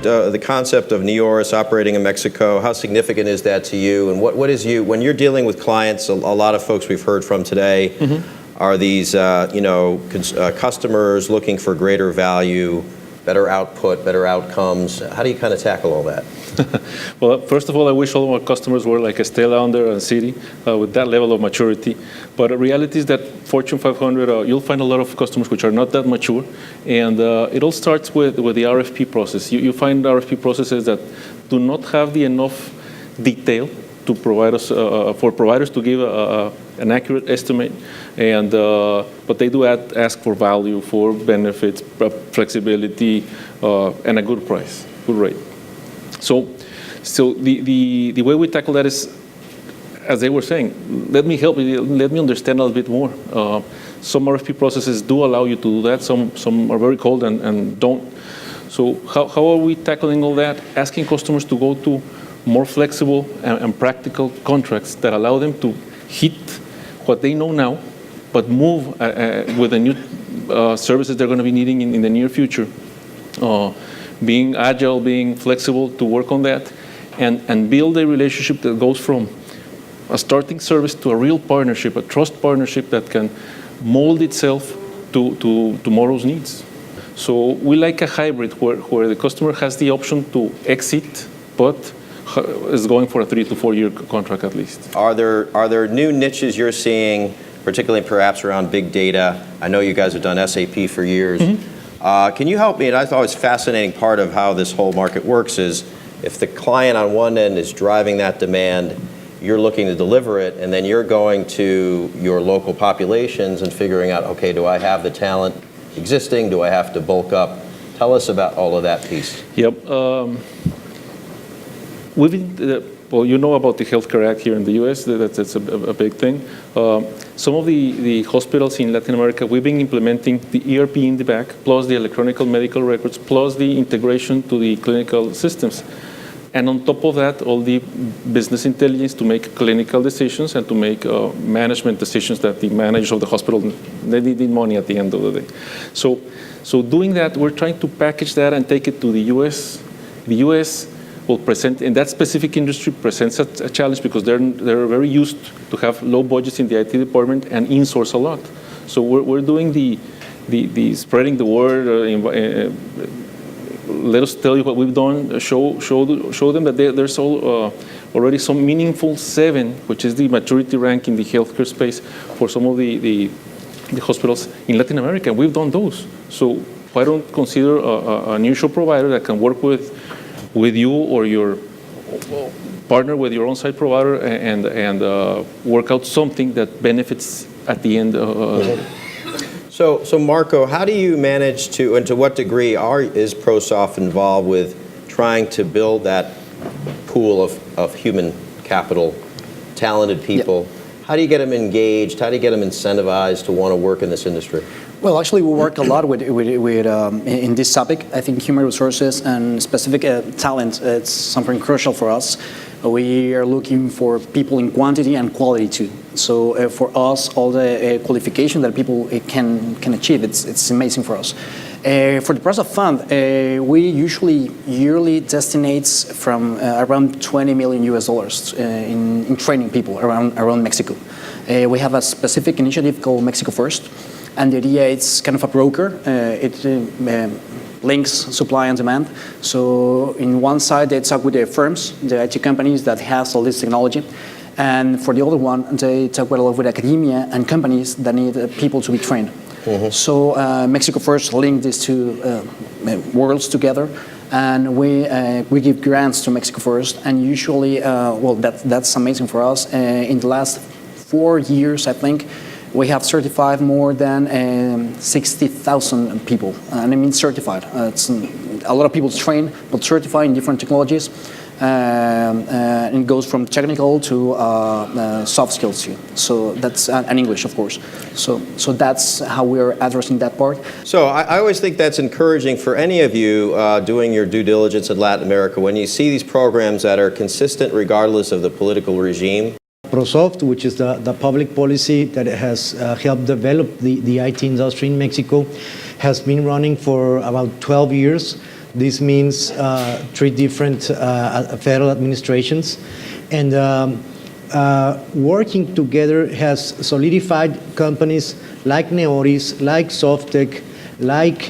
the concept of Neoris operating in Mexico? How significant is that to you? And what is when you're dealing with clients, a lot of folks we've heard from today are these customers looking for greater value, better output, better outcomes. How do you kind of tackle all that? Well, first of all, I wish all of our customers were like Estée Lauder and Citi with that level of maturity. But the reality is that Fortune 500, you'll find a lot of customers which are not that mature. And it all starts with the RFP process. You find RFP processes that do not have the enough detail to provide us, for providers to give an accurate estimate. And but they do ask for value, for benefits, flexibility, and a good price, good rate. So the way we tackle that is, as they were saying, let me help you, let me understand a little bit more. Some RFP processes do allow you to do that. Some are very cold and don't. So how are we tackling all that? Asking customers to go to more flexible and practical contracts that allow them to hit what they know now, but move with the new services they're going to be needing in the near future. Being agile, being flexible to work on that, and build a relationship that goes from a starting service to a real partnership, a trust partnership that can mold itself to tomorrow's needs. So we like a hybrid where the customer has the option to exit, but is going for a 3 to 4 year contract at least. Are there new niches you're seeing, particularly perhaps around big data? I know you guys have done SAP for years. Can you help me? And I thought it was a fascinating part of how this whole market works is if the client on one end is driving that demand, you're looking to deliver it, and then you're going to your local populations and figuring out, okay, do I have the talent existing? Do I have to bulk up? Tell us about all of that piece. Yep. Well, you know about the Healthcare Act here in the U.S. That's a big thing. Some of the hospitals in Latin America, we've been implementing the ERP in the back, plus the electronic medical records, plus the integration to the clinical systems. And on top of that, all the business intelligence to make clinical decisions and to make management decisions that the managers of the hospital, they need money at the end of the day. So doing that, we're trying to package that and take it to the U.S. The U.S. will present, in that specific industry, presents a challenge because they're very used to have low budgets in the IT department and insource a lot. So we're doing the spreading the word. Let us tell you what we've done. Show them that there's already some meaningful 7, which is the maturity rank in the healthcare space for some of the hospitals in Latin America. We've done those. So why don't consider a nearshore provider that can work with you or your partner with your on-site provider and work out something that benefits at the end. So Marco, how do you manage to, and to what degree is ProSoft involved with trying to build that pool of human capital, talented people? Yep. How do you get them engaged? How do you get them incentivized to want to work in this industry? Well, actually, we work a lot with in this topic. I think human resources and specific talent, it's something crucial for us. We are looking for people in quantity and quality too. So for us, all the qualification that people can achieve, it's amazing for us. For the ProSoft Fund, we usually yearly destinates from around $20 million in training people around Mexico. We have a specific initiative called Mexico First. And the idea is kind of a broker. It links supply and demand. So in one side, they talk with the firms, the IT companies that has all this technology. And for the other one, they talk with academia and companies that need people to be trained. So Mexico First linked these two worlds together. And we give grants to Mexico First. And usually, well, that's amazing for us. In the last 4 years, I think, we have certified more than 60,000 people, and I mean certified. It's a lot of people trained, but certified in different technologies. And it goes from technical to soft skills too. So that's and English, of course. So that's how we're addressing that part. So I always think that's encouraging for any of you doing your due diligence in Latin America when you see these programs that are consistent regardless of the political regime. ProSoft, which is the public policy that has helped develop the IT industry in Mexico, has been running for about 12 years. This means 3 different federal administrations. And working together has solidified companies like Neoris, like Softec, like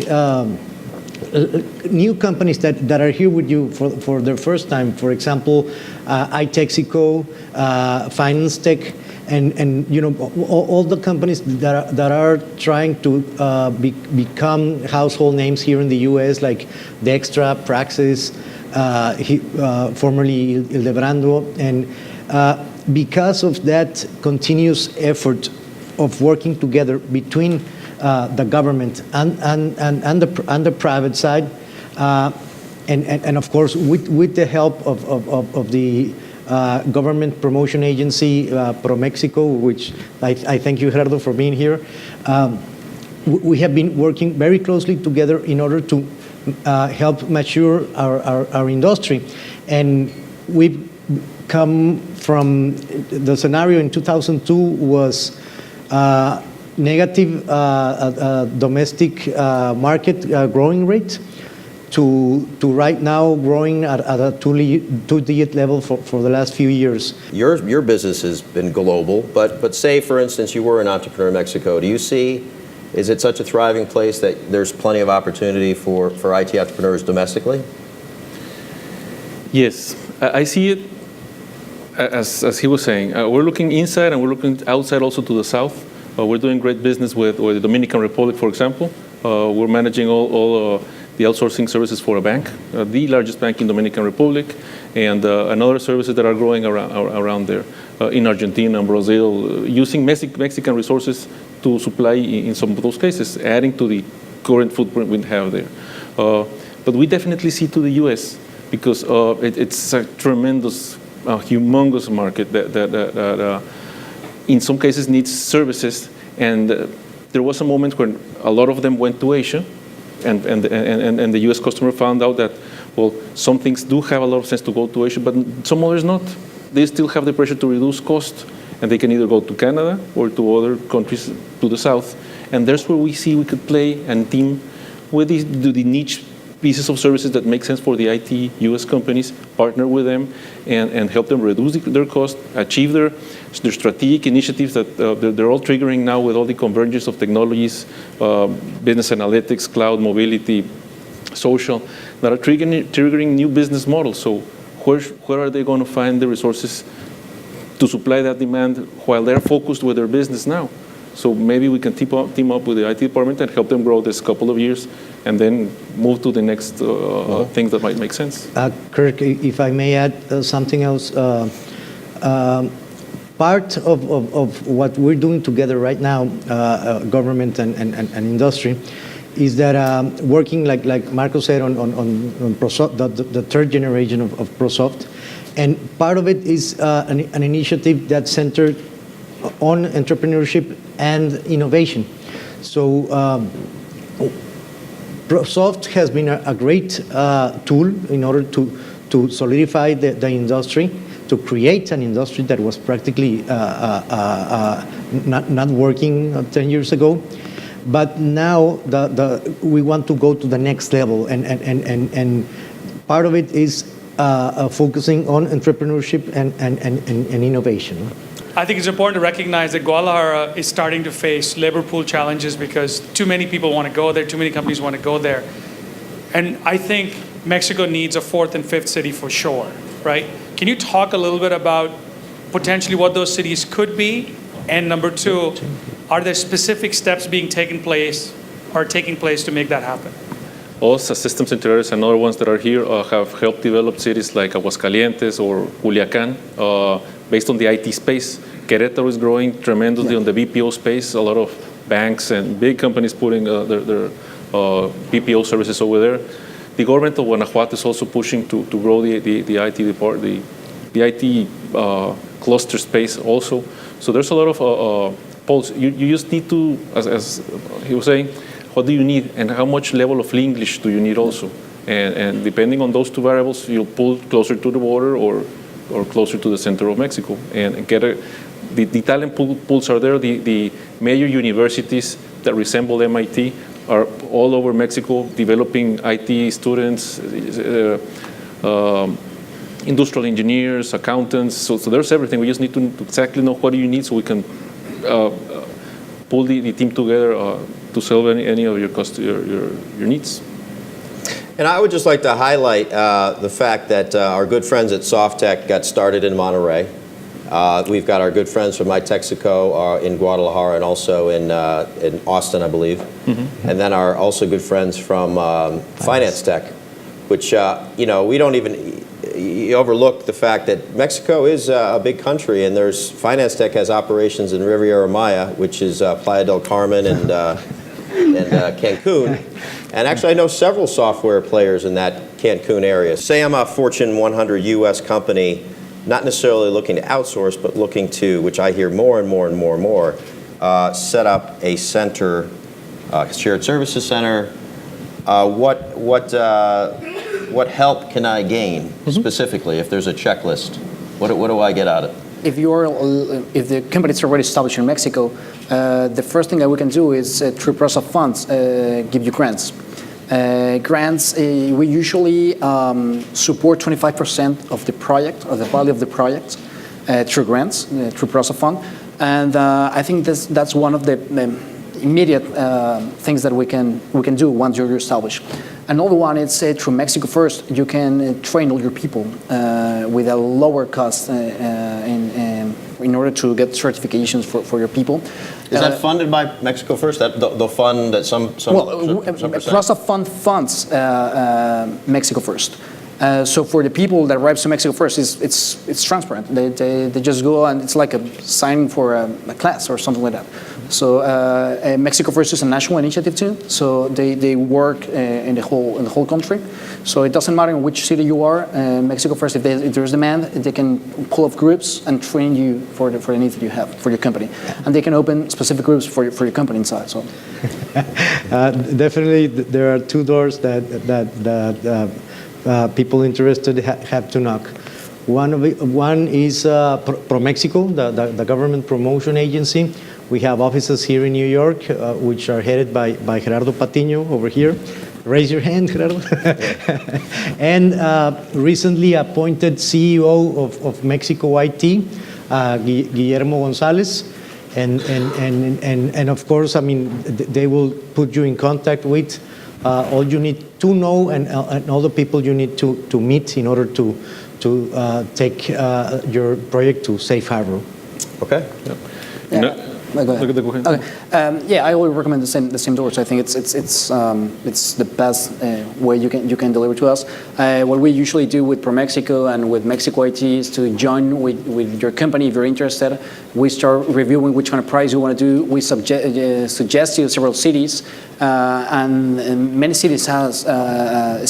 new companies that are here with you for their first time. For example, iTexico, Finance Tech, and you know, all the companies that are trying to become household names here in the U.S., like Dextra, Praxis, formerly Ildebrando, and because of that continuous effort of working together between the government and the private side, and of course with the help of the government promotion agency, ProMexico, which I thank you, Gerardo, for being here. We have been working very closely together in order to help mature our industry. And we've come from the scenario in 2002 was negative domestic market growing rate to right now growing at a two-digit level for the last few years. Your business has been global, but say, for instance, you were an entrepreneur in Mexico. Do you see, is it such a thriving place that there's plenty of opportunity for IT entrepreneurs domestically? Yes, I see it as he was saying. We're looking inside and we're looking outside also to the south. We're doing great business with the Dominican Republic, for example. We're managing all the outsourcing services for a bank, the largest bank in Dominican Republic, and other services that are growing around there. In Argentina and Brazil, using Mexican resources to supply in some of those cases, adding to the current footprint we have there. But we definitely see to the U.S. because it's a tremendous, humongous market that in some cases needs services. And there was a moment when a lot of them went to Asia, and the U.S. customer found out that, well, some things do have a lot of sense to go to Asia, but some others not. They still have the pressure to reduce cost, and they can either go to Canada or to other countries to the south. And there's where we see we could play and team with the niche pieces of services that make sense for the IT U.S. companies, partner with them, and help them reduce their cost, achieve their strategic initiatives that they're all triggering now with all the convergence of technologies, business analytics, cloud, mobility, social, that are triggering new business models. So where are they going to find the resources to supply that demand while they're focused with their business now? So maybe we can team up with the IT department and help them grow this couple of years and then move to the next things that might make sense. Kirk, if I may add something else, part of what we're doing together right now, government and industry, is that working like Marco said on ProSoft, the third generation of ProSoft, and part of it is an initiative that's centered on entrepreneurship and innovation. So ProSoft has been a great tool in order to solidify the industry, to create an industry that was practically not working 10 years ago. But now we want to go to the next level, and part of it is focusing on entrepreneurship and innovation. I think it's important to recognize that Guadalajara is starting to face labor pool challenges because too many people want to go there, too many companies want to go there. And I think Mexico needs a fourth and fifth city for sure, right? Can you talk a little bit about potentially what those cities could be? And number two, are there specific steps being taking place to make that happen? Us as systems integrators and other ones that are here have helped develop cities like Aguascalientes or Culiacán based on the IT space. Queretaro is growing tremendously on the BPO space. A lot of banks and big companies putting their BPO services over there. The government of Guanajuato is also pushing to grow the IT department, the IT cluster space also. So there's a lot of polls. You just need to, as he was saying, what do you need and how much level of English do you need also? And depending on those two variables, you'll pull closer to the border or closer to the center of Mexico and get the talent pools are there. The major universities that resemble MIT are all over Mexico developing IT students, industrial engineers, accountants. So there's everything. We just need to exactly know what do you need so we can pull the team together to solve any of your needs. And I would just like to highlight the fact that our good friends at SoftTech got started in Monterrey. We've got our good friends from iTexico in Guadalajara and also in Austin, I believe. Mm-hmm. And then our also good friends from Finance Tech, which, we don't even, you overlook the fact that Mexico is a big country, and there's Finance Tech has operations in Riviera Maya, which is Playa del Carmen and Cancun. And actually, I know several software players in that Cancun area. Say I'm a Fortune 100 U.S. company, not necessarily looking to outsource, but looking to, which I hear more and more and more and more, set up a center, shared services center. What help can I gain specifically if there's a checklist? What do I get out of it? If the company is already established in Mexico, the first thing that we can do is through ProSoft funds give you grants. We usually support 25% of the project, of the value of the project, through grants, through ProSoft fund, and I think that's one of the immediate things that we can do once you're established. Another one is through Mexico First. You can train all your people with a lower cost in order to get certifications for your people. Is that funded by Mexico First? That the fund that some ProSoft funds Mexico First. So for the people that arrive to Mexico First, it's transparent. They just go and it's like a signing for a class or something like that. So Mexico First is a national initiative too. So they work in the whole country. So it doesn't matter in which city you are. Mexico First, if there's demand, they can pull up groups and train you for the needs that you have for your company, and they can open specific groups for your company inside. So definitely, there are two doors that people interested have to knock. One is ProMexico, the government promotion agency. We have offices here in New York, which are headed by Gerardo Patiño over here. Raise your hand, Gerardo. And recently appointed CEO of Mexico IT, Guillermo Gonzalez. And of course, I mean, they will put you in contact with all you need to know and all the people you need to meet in order to take your project to safe harbor. Okay. Yep. Yeah. Go ahead. Go ahead. Okay. I always recommend the same doors. I think it's the best way you can deliver to us. What we usually do with ProMexico and with Mexico IT is to join with your company if you're interested. We start reviewing which kind of price you want to do. We suggest you several cities, and many cities has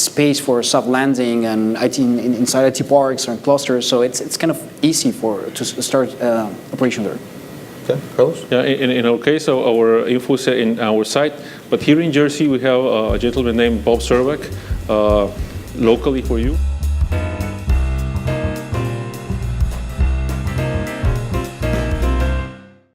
space for soft landing and IT inside IT parks or clusters. So it's kind of easy to start operation there. Okay, Carlos? Yeah, in our case, our info is in our site, but here in Jersey, we have a gentleman named Bob Servac, locally for you.